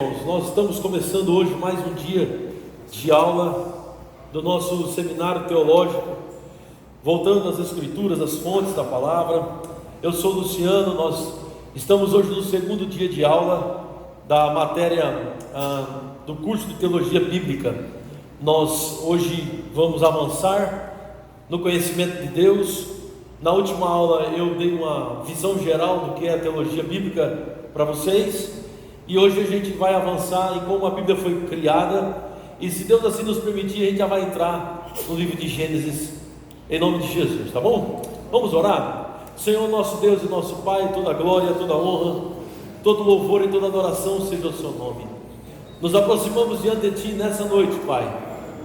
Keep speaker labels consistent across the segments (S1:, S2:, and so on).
S1: Nós estamos começando hoje mais um dia de aula do nosso seminário teológico, voltando às Escrituras, às fontes da palavra. Eu sou Luciano, nós estamos hoje no segundo dia de aula da matéria do curso de Teologia Bíblica. Nós hoje vamos avançar no conhecimento de Deus. Na última aula eu dei uma visão geral do que é a Teologia Bíblica para vocês. E hoje a gente vai avançar em como a Bíblia foi criada. E se Deus assim nos permitir, a gente já vai entrar no livro de Gênesis, em nome de Jesus, tá bom? Vamos orar? Senhor nosso Deus e nosso Pai, toda glória, toda honra, todo louvor e toda adoração seja o seu nome. Nos aproximamos diante de Ti nessa noite, Pai,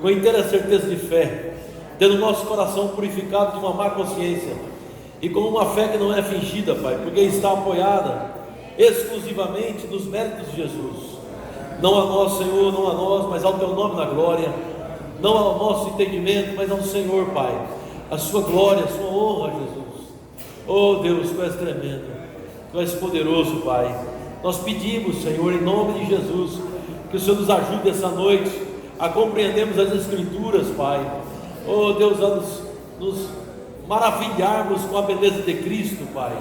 S1: com inteira certeza de fé, tendo o nosso coração purificado de uma má consciência e com uma fé que não é fingida, Pai, porque está apoiada exclusivamente nos méritos de Jesus. Não a nós, Senhor, não a nós, mas ao Teu nome na glória. Não ao nosso entendimento, mas ao Senhor, Pai, a Sua glória, a Sua honra, Jesus. Oh Deus, Tu és tremendo, Tu és poderoso, Pai. Nós pedimos, Senhor, em nome de Jesus, que o Senhor nos ajude essa noite a compreendermos as Escrituras, Pai. Oh Deus, a nos maravilharmos com a beleza de Cristo, Pai,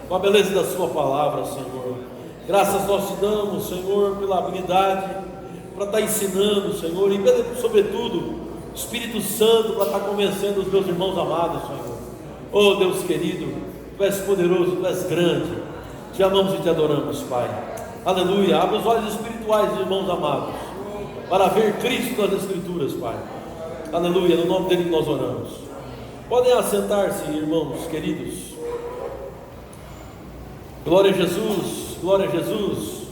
S1: com a beleza da Sua palavra, Senhor. Graças nós Te damos, Senhor, pela habilidade para estar ensinando, Senhor, e sobretudo Espírito Santo para estar convencendo os meus irmãos amados, Senhor. Oh Deus querido, Tu és poderoso, Tu és grande. Te amamos e Te adoramos, Pai. Aleluia. Abre os olhos espirituais dos irmãos amados para ver Cristo nas Escrituras, Pai. Aleluia. No nome dele que nós oramos. Podem assentar-se, irmãos queridos. Glória a Jesus, glória a Jesus.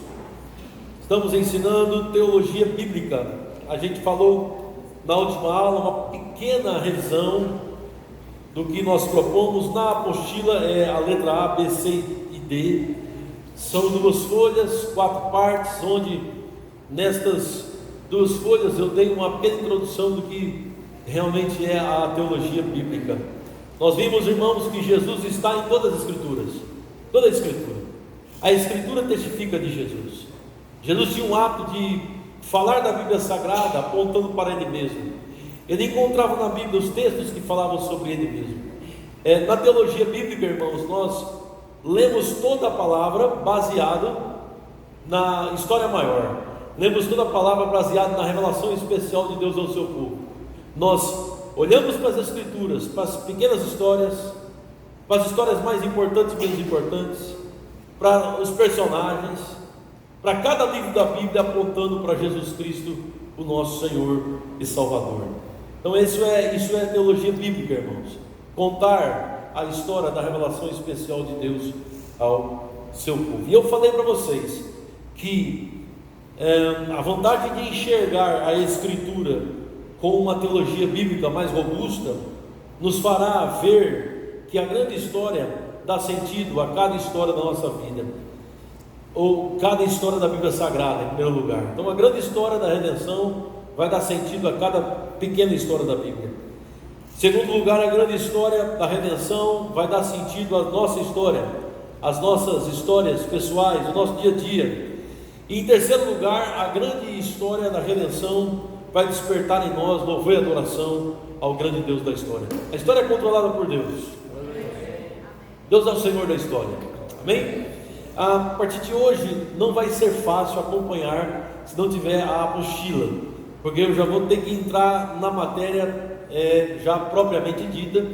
S1: Estamos ensinando teologia bíblica. A gente falou na última aula uma pequena revisão do que nós propomos na apostila. É a letra A, B, C e D. São 2 folhas, 4 partes, onde nestas 2 folhas eu dei uma pequena introdução do que realmente é a teologia bíblica. Nós vimos, irmãos, que Jesus está em todas as Escrituras. Toda a Escritura. A Escritura testifica de Jesus. Jesus tinha um hábito de falar da Bíblia Sagrada apontando para Ele mesmo. Ele encontrava na Bíblia os textos que falavam sobre Ele mesmo. Na teologia bíblica, irmãos, nós lemos toda a palavra baseado na história maior. Lemos toda a palavra baseada na revelação especial de Deus ao seu povo. Nós olhamos para as Escrituras, para as pequenas histórias, para as histórias mais importantes e menos importantes, para os personagens, para cada livro da Bíblia apontando para Jesus Cristo, o nosso Senhor e Salvador. Então isso é teologia bíblica, irmãos. Contar a história da revelação especial de Deus ao seu povo. E eu falei para vocês que a vontade de enxergar a Escritura com uma teologia bíblica mais robusta nos fará ver que a grande história dá sentido a cada história da nossa vida, ou cada história da Bíblia Sagrada, em primeiro lugar. Então a grande história da redenção vai dar sentido a cada pequena história da Bíblia. Em segundo lugar, a grande história da redenção vai dar sentido à nossa história, às nossas histórias pessoais, o nosso dia a dia. E em terceiro lugar, a grande história da redenção vai despertar em nós louvor e adoração ao grande Deus da história. A história é controlada por Deus. Deus é o Senhor da história. Amém? A partir de hoje não vai ser fácil acompanhar se não tiver a apostila, porque eu já vou ter que entrar na matéria já propriamente dita.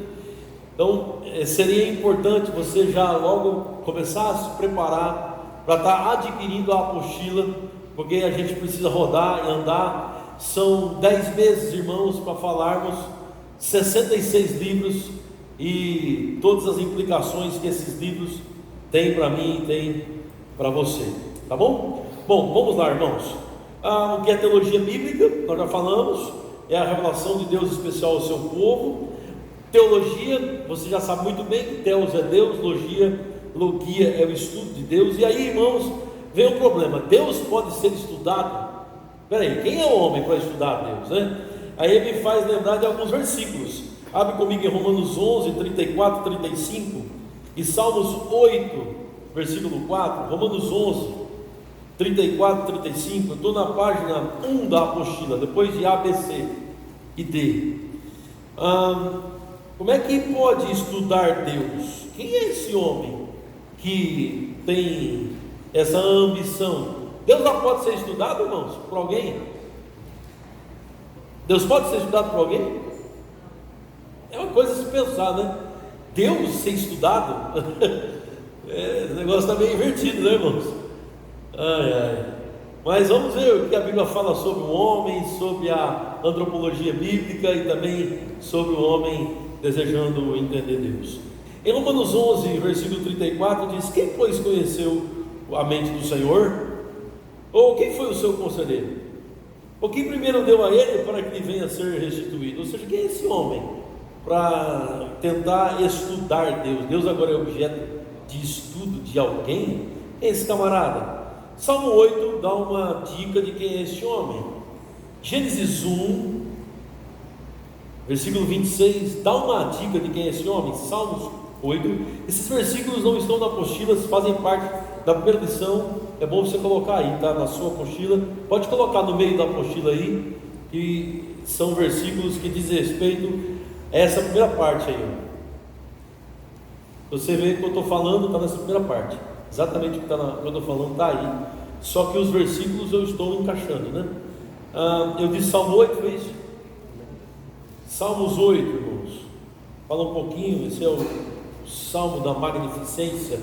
S1: Então seria importante você já logo começar a se preparar para estar adquirindo a apostila, porque a gente precisa rodar e andar. São 10 meses, irmãos, para falarmos 66 livros e todas as implicações que esses livros têm para mim e têm para você, tá bom? Bom, vamos lá, irmãos. O que é teologia bíblica? Nós já falamos, é a revelação de Deus especial ao seu povo. Teologia, você já sabe muito bem que Theos é Deus, logia é o estudo de Deus. E aí, irmãos, vem o problema: Deus pode ser estudado? Peraí, quem é o homem para estudar Deus, né? Aí me faz lembrar de alguns versículos. Abre comigo em Romanos 11, 34, 35 e Salmos 8, versículo 4. Romanos 11, 34, 35, eu estou na página 1 da apostila, depois de A, B, C e D. Como é que pode estudar Deus? Quem é esse homem que tem essa ambição? Deus não pode ser estudado, irmãos, por alguém? Deus pode ser estudado por alguém? É uma coisa a se pensar, né? Deus ser estudado? O negócio está meio invertido, né, irmãos? Mas vamos ver o que a Bíblia fala sobre o homem, sobre a antropologia bíblica e também sobre o homem desejando entender Deus. Em Romanos 11, versículo 34 diz: quem pois conheceu a mente do Senhor? Ou quem foi o seu conselheiro? Ou quem primeiro deu a ele para que ele venha a ser restituído? Ou seja, quem é esse homem para tentar estudar Deus? Deus agora é objeto de estudo de alguém? Quem é esse camarada? Salmo 8 dá uma dica de quem é esse homem. Gênesis 1, versículo 26, dá uma dica de quem é esse homem. Salmos 8, esses versículos não estão na apostila, fazem parte da primeira lição. É bom você colocar aí, tá? Na sua apostila, pode colocar no meio da apostila aí, que são versículos que diz respeito a essa primeira parte aí. Você vê que eu estou falando, está nessa primeira parte. Exatamente o que eu estou falando está aí. Só que os versículos eu estou encaixando, né? Eu disse Salmo 8, foi isso? Salmos 8, irmãos. Fala um pouquinho, esse é o Salmo da Magnificência,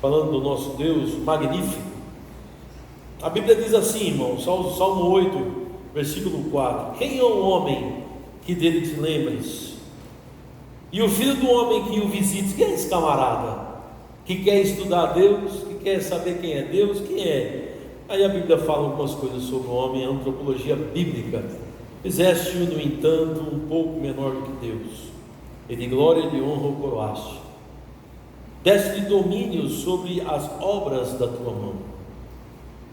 S1: falando do nosso Deus magnífico. A Bíblia diz assim, irmãos, Salmo 8, versículo 4: quem é o homem que dele te lembres? E o filho do homem que o visites? Quem é esse camarada que quer estudar Deus, que quer saber quem é Deus? Quem é? Aí a Bíblia fala algumas coisas sobre o homem, a antropologia bíblica. Fizeste-o, no entanto, um pouco menor do que Deus, e de glória e de honra o coroaste. Deste-lhe domínio sobre as obras da tua mão,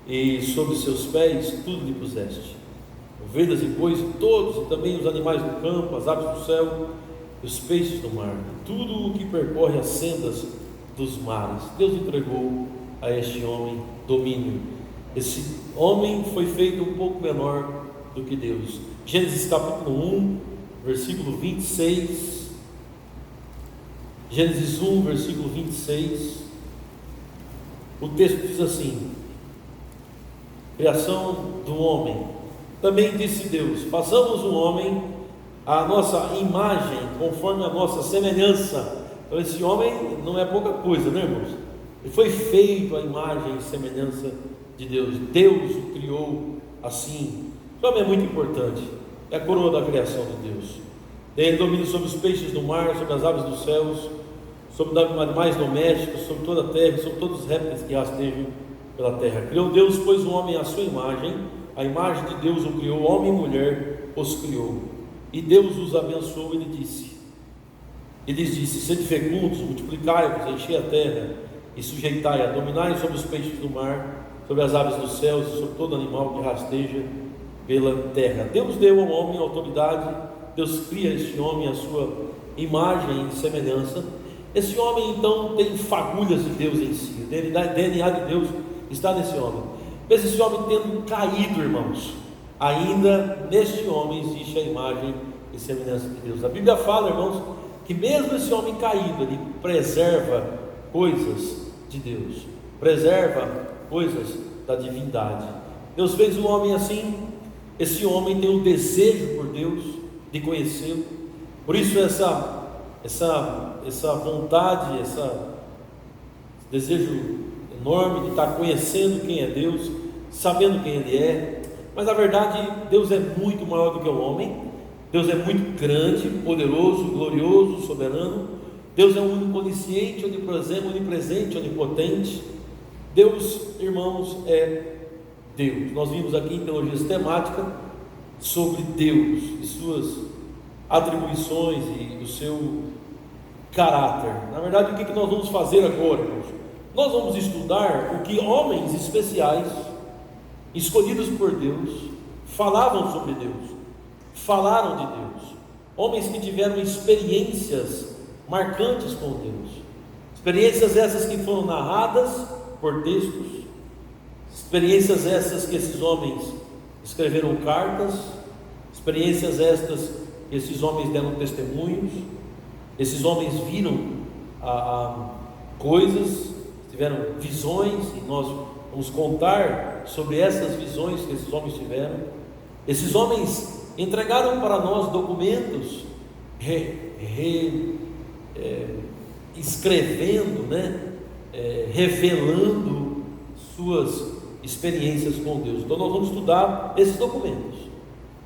S1: e sobre seus pés tudo lhe puseste: ovelhas e bois e todos, e também os animais do campo, as aves do céu, e os peixes do mar, e tudo o que percorre as sendas dos mares. Deus entregou a este homem domínio. Esse homem foi feito um pouco menor do que Deus. Gênesis capítulo 1, versículo 26. Gênesis 1, versículo 26. O texto diz assim: criação do homem. Também disse Deus: façamos o homem à nossa imagem, conforme a nossa semelhança. Então esse homem não é pouca coisa, né, irmãos? Ele foi feito à imagem e semelhança de Deus. Deus o criou assim. Esse homem é muito importante, é a coroa da criação de Deus. Tem domínio sobre os peixes do mar, sobre as aves dos céus, sobre os animais domésticos, sobre toda a terra, sobre todos os répteis que rastejam pela terra. Criou Deus, pois, o homem à sua imagem, a imagem de Deus o criou, homem e mulher os criou. E Deus os abençoou e lhes disse: sede fecundos, multiplicai-vos, enchei a terra e sujeitai-a, dominai sobre os peixes do mar, sobre as aves dos céus e sobre todo animal que rasteja pela terra. Deus deu ao homem autoridade. Deus cria este homem à sua imagem e semelhança. Esse homem então tem fagulhas de Deus em si, o DNA de Deus está nesse homem. Mas esse homem tendo caído, irmãos, ainda neste homem existe a imagem e semelhança de Deus. A Bíblia fala, irmãos, que mesmo esse homem caído, ele preserva coisas de Deus, preserva coisas da divindade. Deus fez o homem assim. Esse homem tem um desejo por Deus, de conhecê-lo. Por isso essa vontade, esse desejo enorme de estar conhecendo quem é Deus, sabendo quem Ele é. Mas na verdade Deus é muito maior do que o homem. Deus é muito grande, poderoso, glorioso, soberano. Deus é o único onisciente, onipresente, onipotente. Deus, irmãos, é Deus. Nós vimos aqui em teologia sistemática sobre Deus e suas atribuições e o seu caráter. Na verdade, o que nós vamos fazer agora, irmãos? Nós vamos estudar o que homens especiais, escolhidos por Deus, falavam sobre Deus, falaram de Deus. Homens que tiveram experiências marcantes com Deus, experiências essas que foram narradas por textos, Experiências essas que esses homens escreveram cartas, experiências estas que esses homens deram testemunhos, esses homens viram coisas, tiveram visões, e nós vamos contar sobre essas visões que esses homens tiveram. Esses homens entregaram para nós documentos, escrevendo, revelando suas experiências com Deus. Então nós vamos estudar esses documentos,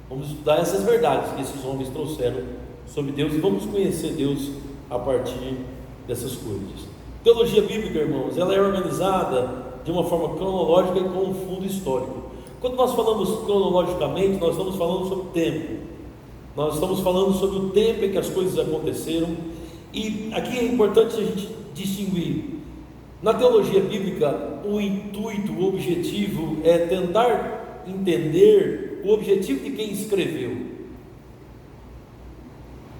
S1: vamos estudar essas verdades que esses homens trouxeram sobre Deus, e vamos conhecer Deus a partir dessas coisas. Teologia bíblica, irmãos, ela é organizada de uma forma cronológica e com um fundo histórico. Quando nós falamos cronologicamente, nós estamos falando sobre o tempo, nós estamos falando sobre o tempo em que as coisas aconteceram. E aqui é importante a gente distinguir: na teologia bíblica, o intuito, o objetivo é tentar entender o objetivo de quem escreveu,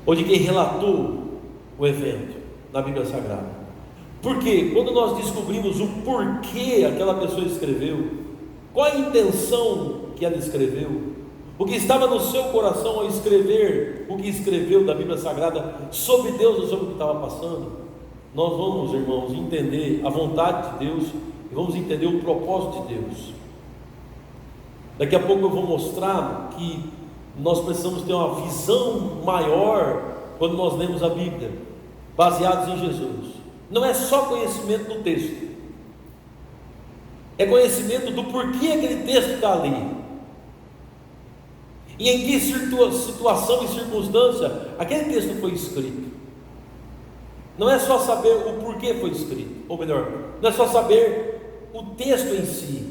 S1: ou de quem relatou o evento na Bíblia Sagrada. Porque quando nós descobrimos o porquê aquela pessoa escreveu, qual a intenção que ela escreveu, o que estava no seu coração ao escrever o que escreveu da Bíblia Sagrada sobre Deus ou sobre o que estava passando, nós vamos, irmãos, entender a vontade de Deus e vamos entender o propósito de Deus. Daqui a pouco eu vou mostrar que nós precisamos ter uma visão maior quando nós lemos a Bíblia, baseados em Jesus. Não é só conhecimento do texto, é conhecimento do porquê aquele texto está ali, e em que situação e circunstância aquele texto foi escrito. Não é só saber o porquê foi escrito, ou melhor, não é só saber o texto em si,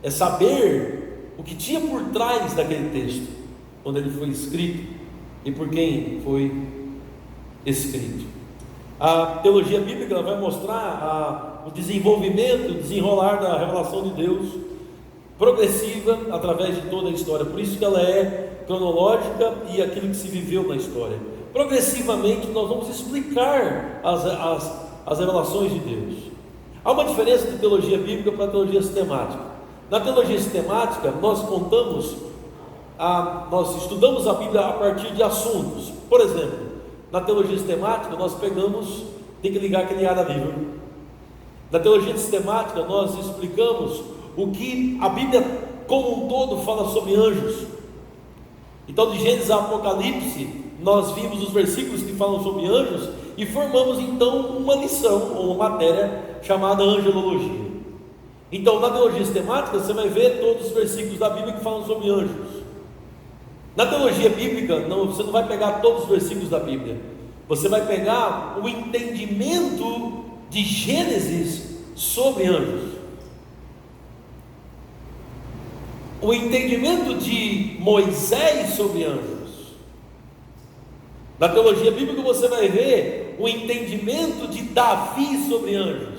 S1: é saber o que tinha por trás daquele texto, quando ele foi escrito e por quem foi escrito. A teologia bíblica vai mostrar o desenvolvimento, o desenrolar da revelação de Deus, progressiva através de toda a história. Por isso que ela é cronológica e aquilo que se viveu na história. Progressivamente nós vamos explicar as revelações de Deus. Há uma diferença de teologia bíblica para a teologia sistemática. Na teologia sistemática nós estudamos a Bíblia a partir de assuntos. Por exemplo, na teologia sistemática nós tem que ligar aquele ar livre. Na teologia sistemática nós explicamos o que a Bíblia como um todo fala sobre anjos. Então, de Gênesis a Apocalipse, nós vimos os versículos que falam sobre anjos e formamos então uma lição ou uma matéria chamada angelologia. Então, na teologia sistemática você vai ver todos os versículos da Bíblia que falam sobre anjos. Na teologia bíblica, você não vai pegar todos os versículos da Bíblia, você vai pegar o entendimento de Gênesis sobre anjos, o entendimento de Moisés sobre anjos. Na teologia bíblica você vai ver o entendimento de Davi sobre anjos.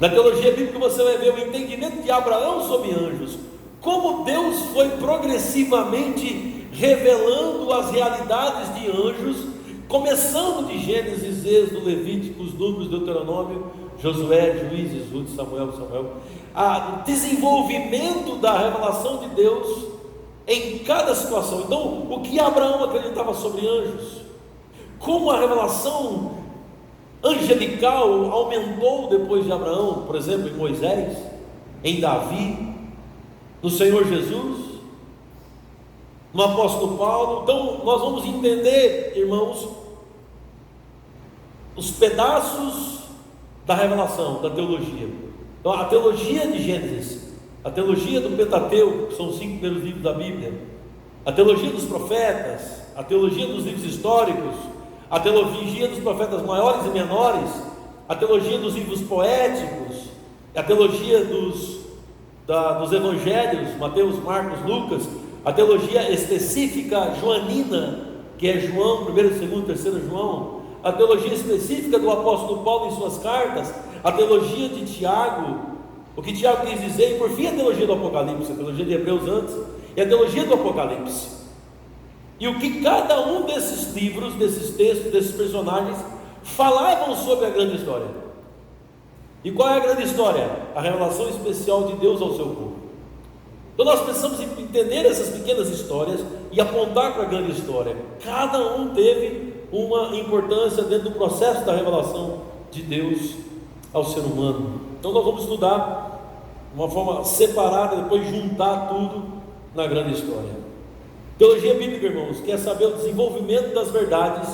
S1: Na teologia bíblica você vai ver o entendimento de Abraão sobre anjos. Como Deus foi progressivamente revelando as realidades de anjos, começando de Gênesis, Êxodo, Levíticos, Números, Deuteronômio, Josué, Juízes, Ruth, Samuel, o desenvolvimento da revelação de Deus em cada situação. Então, o que Abraão acreditava sobre anjos, como a revelação angelical aumentou depois de Abraão, por exemplo, em Moisés, em Davi, no Senhor Jesus, no apóstolo Paulo. Então nós vamos entender, irmãos, os pedaços da revelação, da teologia. Então a teologia de Gênesis, a teologia do Pentateuco, que são os 5 primeiros livros da Bíblia, a teologia dos profetas, a teologia dos livros históricos, a teologia dos profetas maiores e menores, a teologia dos livros poéticos, a teologia dos evangelhos, Mateus, Marcos, Lucas, a teologia específica joanina, que é João, 1º, 2º, 3º João, a teologia específica do apóstolo Paulo em suas cartas, a teologia de Tiago, o que Tiago quis dizer, e por fim a teologia do Apocalipse, a teologia de Hebreus antes, e a teologia do Apocalipse, e o que cada um desses livros, desses textos, desses personagens falavam sobre a grande história. E qual é a grande história? A revelação especial de Deus ao seu povo. Então nós precisamos entender essas pequenas histórias e apontar para a grande história. Cada um teve uma importância dentro do processo da revelação de Deus ao ser humano. Então nós vamos estudar de uma forma separada, depois juntar tudo na grande história. Teologia bíblica, irmãos, quer saber o desenvolvimento das verdades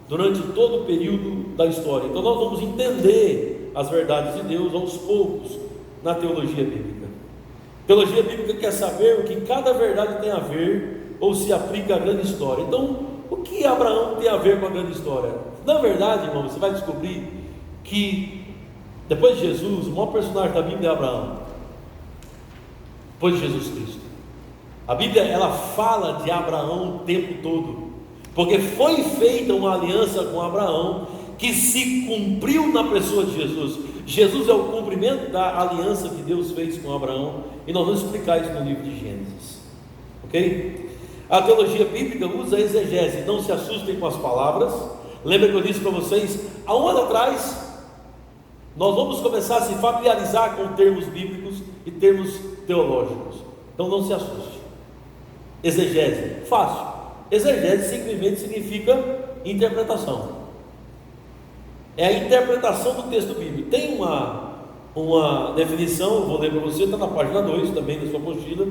S1: durante todo o período da história. Então nós vamos entender as verdades de Deus aos poucos na teologia bíblica. Teologia bíblica quer saber o que cada verdade tem a ver ou se aplica à grande história. Então, o que Abraão tem a ver com a grande história? Na verdade, irmão, você vai descobrir que depois de Jesus, o maior personagem da Bíblia é Abraão, depois de Jesus Cristo. A Bíblia, ela fala de Abraão o tempo todo, porque foi feita uma aliança com Abraão que se cumpriu na pessoa de Jesus. Jesus é o cumprimento da aliança que Deus fez com Abraão, e nós vamos explicar isso no livro de Gênesis, ok? A teologia bíblica usa a exegese. Não se assustem com as palavras. Lembra que eu disse para vocês há um ano atrás, nós vamos começar a se familiarizar com termos bíblicos e termos teológicos. Então não se assuste. Exegese, fácil. Exegese simplesmente significa interpretação. É a interpretação do texto bíblico. Tem uma definição, eu vou ler para você, está na página 2 também da sua apostila.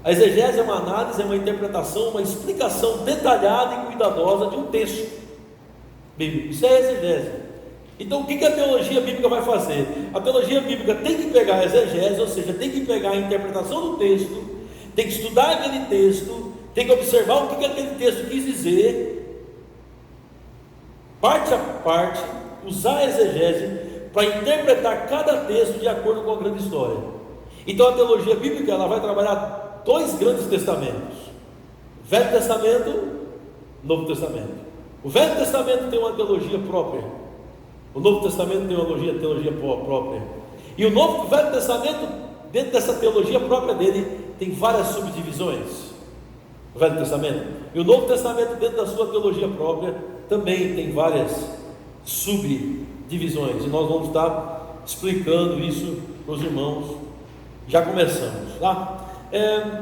S1: A exegese é uma análise, é uma interpretação, uma explicação detalhada e cuidadosa de um texto bíblico. Isso é exegese. Então o que a teologia bíblica vai fazer? A teologia bíblica tem que pegar a exegese, ou seja, tem que pegar a interpretação do texto, tem que estudar aquele texto, tem que observar o que aquele texto quis dizer, parte a parte, usar a exegese para interpretar cada texto de acordo com a grande história. Então a teologia bíblica, ela vai trabalhar dois grandes testamentos: Velho Testamento, Novo Testamento. O Velho Testamento tem uma teologia própria, o Novo Testamento tem uma teologia própria, e o Velho Testamento, dentro dessa teologia própria dele, tem várias subdivisões. O Velho Testamento e o Novo Testamento, dentro da sua teologia própria, também tem várias subdivisões, e nós vamos estar explicando isso para os irmãos. Já começamos, tá?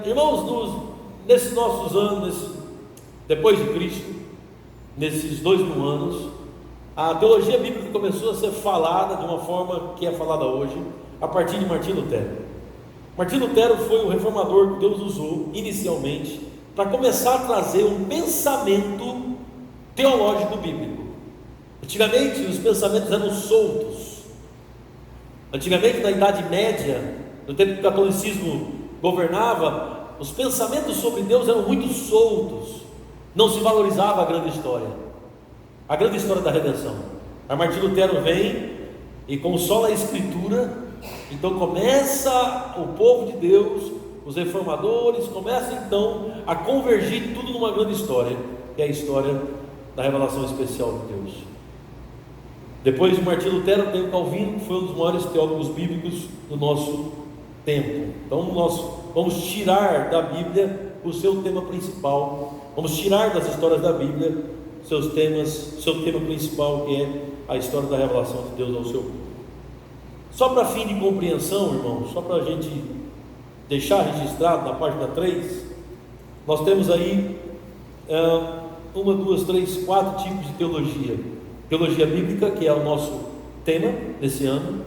S1: Irmãos, nesses nossos anos, depois de Cristo, nesses 2000 anos, a teologia bíblica começou a ser falada de uma forma que é falada hoje, a partir de Martim Lutero. Martim Lutero foi o reformador que Deus usou inicialmente para começar a trazer um pensamento teológico bíblico. Antigamente os pensamentos eram soltos. Antigamente, na Idade Média, no tempo que o catolicismo governava, os pensamentos sobre Deus eram muito soltos, não se valorizava a grande história da redenção. A Martim Lutero vem e consola a Escritura. Então começa o povo de Deus, os reformadores, começam então a convergir tudo numa grande história, que é a história da revelação especial de Deus. Depois de Martim Lutero tem o Calvino, que foi um dos maiores teólogos bíblicos do nosso tempo. Então nós vamos tirar da Bíblia o seu tema principal, vamos tirar das histórias da Bíblia seu tema principal, que é a história da revelação de Deus ao seu povo. Só para fim de compreensão, irmãos, só para a gente deixar registrado na página 3, nós temos aí 4 tipos de teologia. Teologia bíblica, que é o nosso tema desse ano.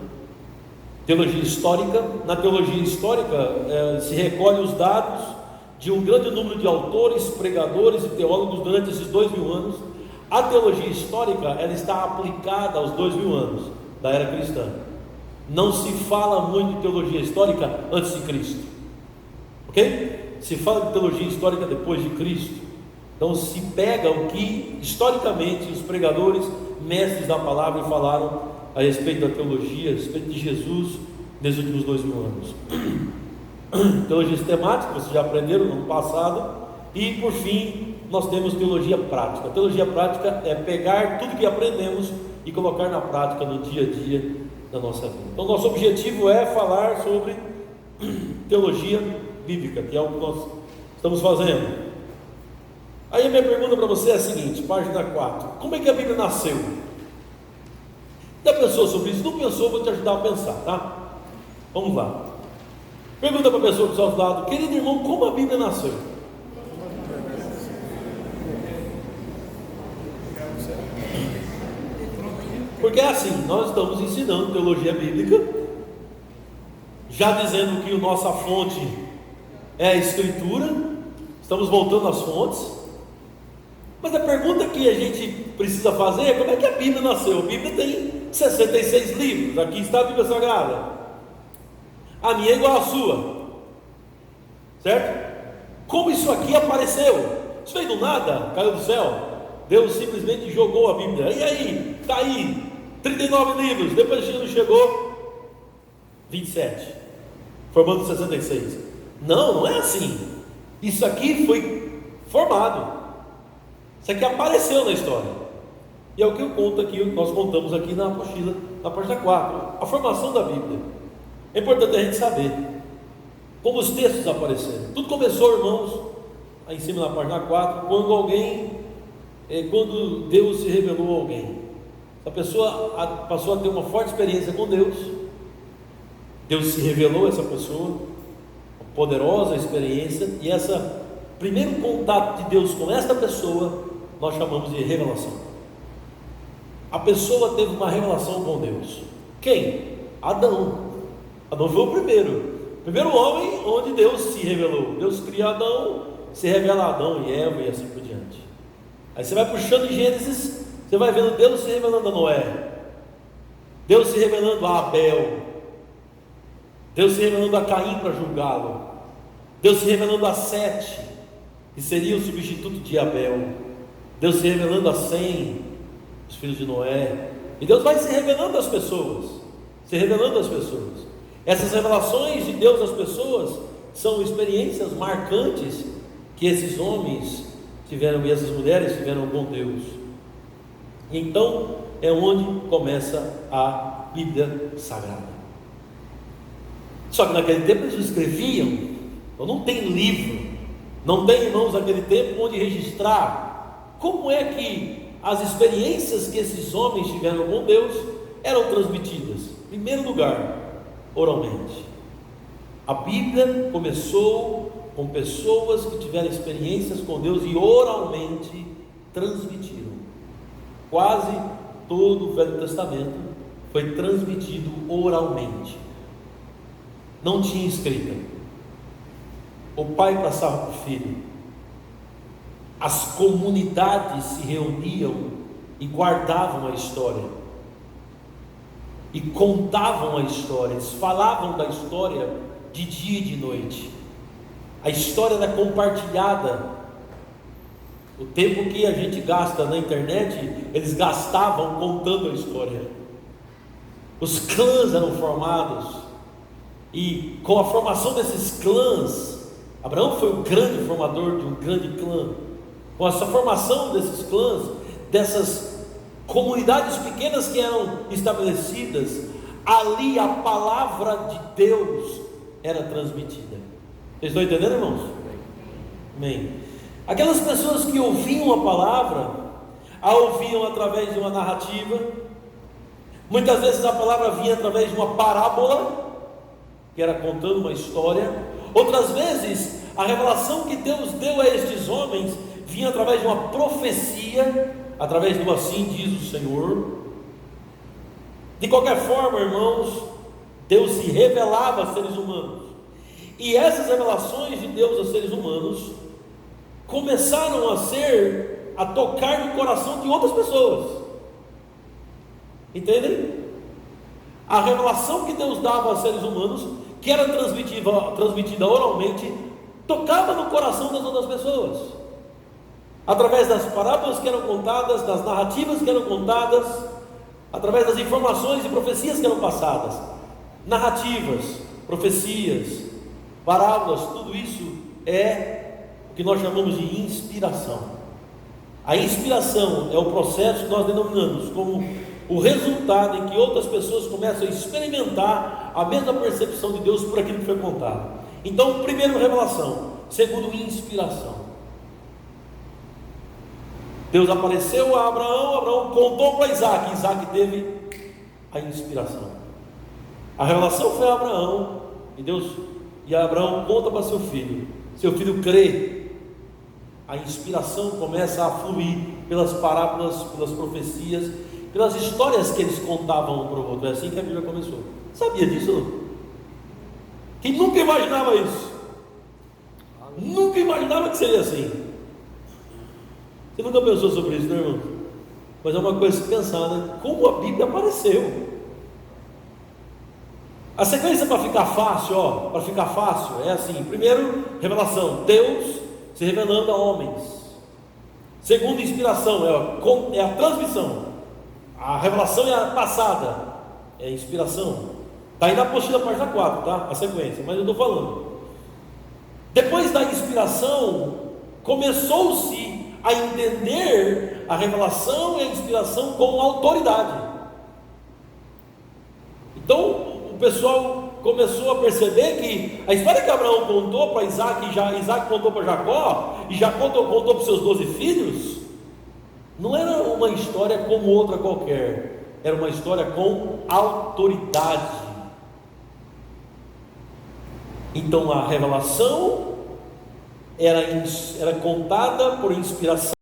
S1: Teologia histórica. Na teologia histórica se recolhe os dados de um grande número de autores, pregadores e teólogos durante esses 2000 anos. A teologia histórica, ela está aplicada aos 2000 anos da era cristã. Não se fala muito de teologia histórica antes de Cristo, ok? Se fala de teologia histórica depois de Cristo. Então se pega o que historicamente os pregadores, mestres da palavra, falaram a respeito da teologia, a respeito de Jesus nesses últimos 2000 anos. Teologia sistemática, vocês já aprenderam no ano passado. E por fim, nós temos teologia prática. A teologia prática é pegar tudo que aprendemos e colocar na prática no dia a dia da nossa vida. Então nosso objetivo é falar sobre teologia bíblica, que é o que nós estamos fazendo. Aí a minha pergunta para você é a seguinte, página 4: como é que a Bíblia nasceu? Já pensou sobre isso? Não pensou, vou te ajudar a pensar, tá? Vamos lá. Pergunta para a pessoa do seu lado: querido irmão, como a Bíblia nasceu? Porque é assim, nós estamos ensinando teologia bíblica, já dizendo que a nossa fonte é a Escritura, estamos voltando às fontes, mas a pergunta que a gente precisa fazer é: como é que a Bíblia nasceu? A Bíblia tem 66 livros, aqui está a Bíblia Sagrada, a minha é igual à sua, certo? Como isso aqui apareceu? Isso veio do nada, caiu do céu? Deus simplesmente jogou a Bíblia, e aí, está aí, 39 livros, depois chegou 27, formando 66. Não é assim. Isso aqui foi formado, isso aqui apareceu na história, e é o que eu conto aqui, nós contamos aqui na apostila, na página 4, a formação da Bíblia. É importante a gente saber como os textos apareceram. Tudo começou, irmãos, aí em cima na página 4, quando Deus se revelou a alguém. A pessoa passou a ter uma forte experiência com Deus, Deus se revelou a essa pessoa, uma poderosa experiência, e esse primeiro contato de Deus com esta pessoa, nós chamamos de revelação. A pessoa teve uma revelação com Deus. Quem? Adão. Adão foi o primeiro homem onde Deus se revelou. Deus cria Adão, se revela a Adão e Eva e assim por diante. Aí você vai puxando em Gênesis, você vai vendo Deus se revelando a Noé, Deus se revelando a Abel, Deus se revelando a Caim para julgá-lo, Deus se revelando a Sete, que seria o substituto de Abel, Deus se revelando a Sem, os filhos de Noé, e Deus vai se revelando às pessoas, Essas revelações de Deus às pessoas são experiências marcantes que esses homens tiveram e essas mulheres tiveram com Deus. Então é onde começa a Bíblia Sagrada. Só que naquele tempo eles escreviam, então não tem livro, não tem, irmãos, naquele tempo onde registrar como é que as experiências que esses homens tiveram com Deus eram transmitidas. Em primeiro lugar, oralmente. A Bíblia começou com pessoas que tiveram experiências com Deus e oralmente transmitiram. Quase todo o Velho Testamento foi transmitido oralmente, não tinha escrita. O pai passava para o filho, as comunidades se reuniam e guardavam a história, e contavam a história, eles falavam da história de dia e de noite. A história era compartilhada. O tempo que a gente gasta na internet, eles gastavam contando a história. Os clãs eram formados, e com a formação desses clãs, Abraão foi o grande formador de um grande clã. Com essa formação desses clãs, dessas comunidades pequenas que eram estabelecidas, ali a palavra de Deus era transmitida. Vocês estão entendendo, irmãos? Amém. Aquelas pessoas que ouviam a palavra, a ouviam através de uma narrativa. Muitas vezes a palavra vinha através de uma parábola, que era contando uma história. Outras vezes a revelação que Deus deu a estes homens vinha através de uma profecia, através do assim diz o Senhor. De qualquer forma, irmãos, Deus se revelava a seres humanos, e essas revelações de Deus aos seres humanos começaram a tocar no coração de outras pessoas. Entendem? A revelação que Deus dava aos seres humanos, que era transmitida oralmente, tocava no coração das outras pessoas, através das parábolas que eram contadas, das narrativas que eram contadas, através das informações e profecias que eram passadas. Narrativas, profecias, parábolas, tudo isso é o que nós chamamos de inspiração. A inspiração é o processo que nós denominamos como o resultado em que outras pessoas começam a experimentar a mesma percepção de Deus por aquilo que foi contado. Então, primeiro, revelação. Segundo, inspiração. Deus apareceu a Abraão, Abraão contou para Isaac, Isaac teve a inspiração. A revelação foi a Abraão, e Abraão conta para seu filho crê. A inspiração começa a fluir pelas parábolas, pelas profecias, pelas histórias que eles contavam um para o outro. É assim que a Bíblia começou. Sabia disso? Não? Quem nunca imaginava isso? Nunca imaginava que seria assim. Você nunca pensou sobre isso, né, irmão? Mas é uma coisa a se pensar, né? Como a Bíblia apareceu. A sequência para ficar fácil, é assim: primeiro, revelação, Deus se revelando a homens. Segundo, inspiração, é a transmissão. A revelação é a passada, é a inspiração. Está aí na apostila, página 4, tá? A sequência, mas eu estou falando. Depois da inspiração, começou-se a entender a revelação e a inspiração como autoridade. Então, o pessoal começou a perceber que a história que Abraão contou para Isaac, Isaac contou para Jacó, e Jacó contou para os seus 12 filhos, não era uma história como outra qualquer, era uma história com autoridade. Então a revelação era contada por inspiração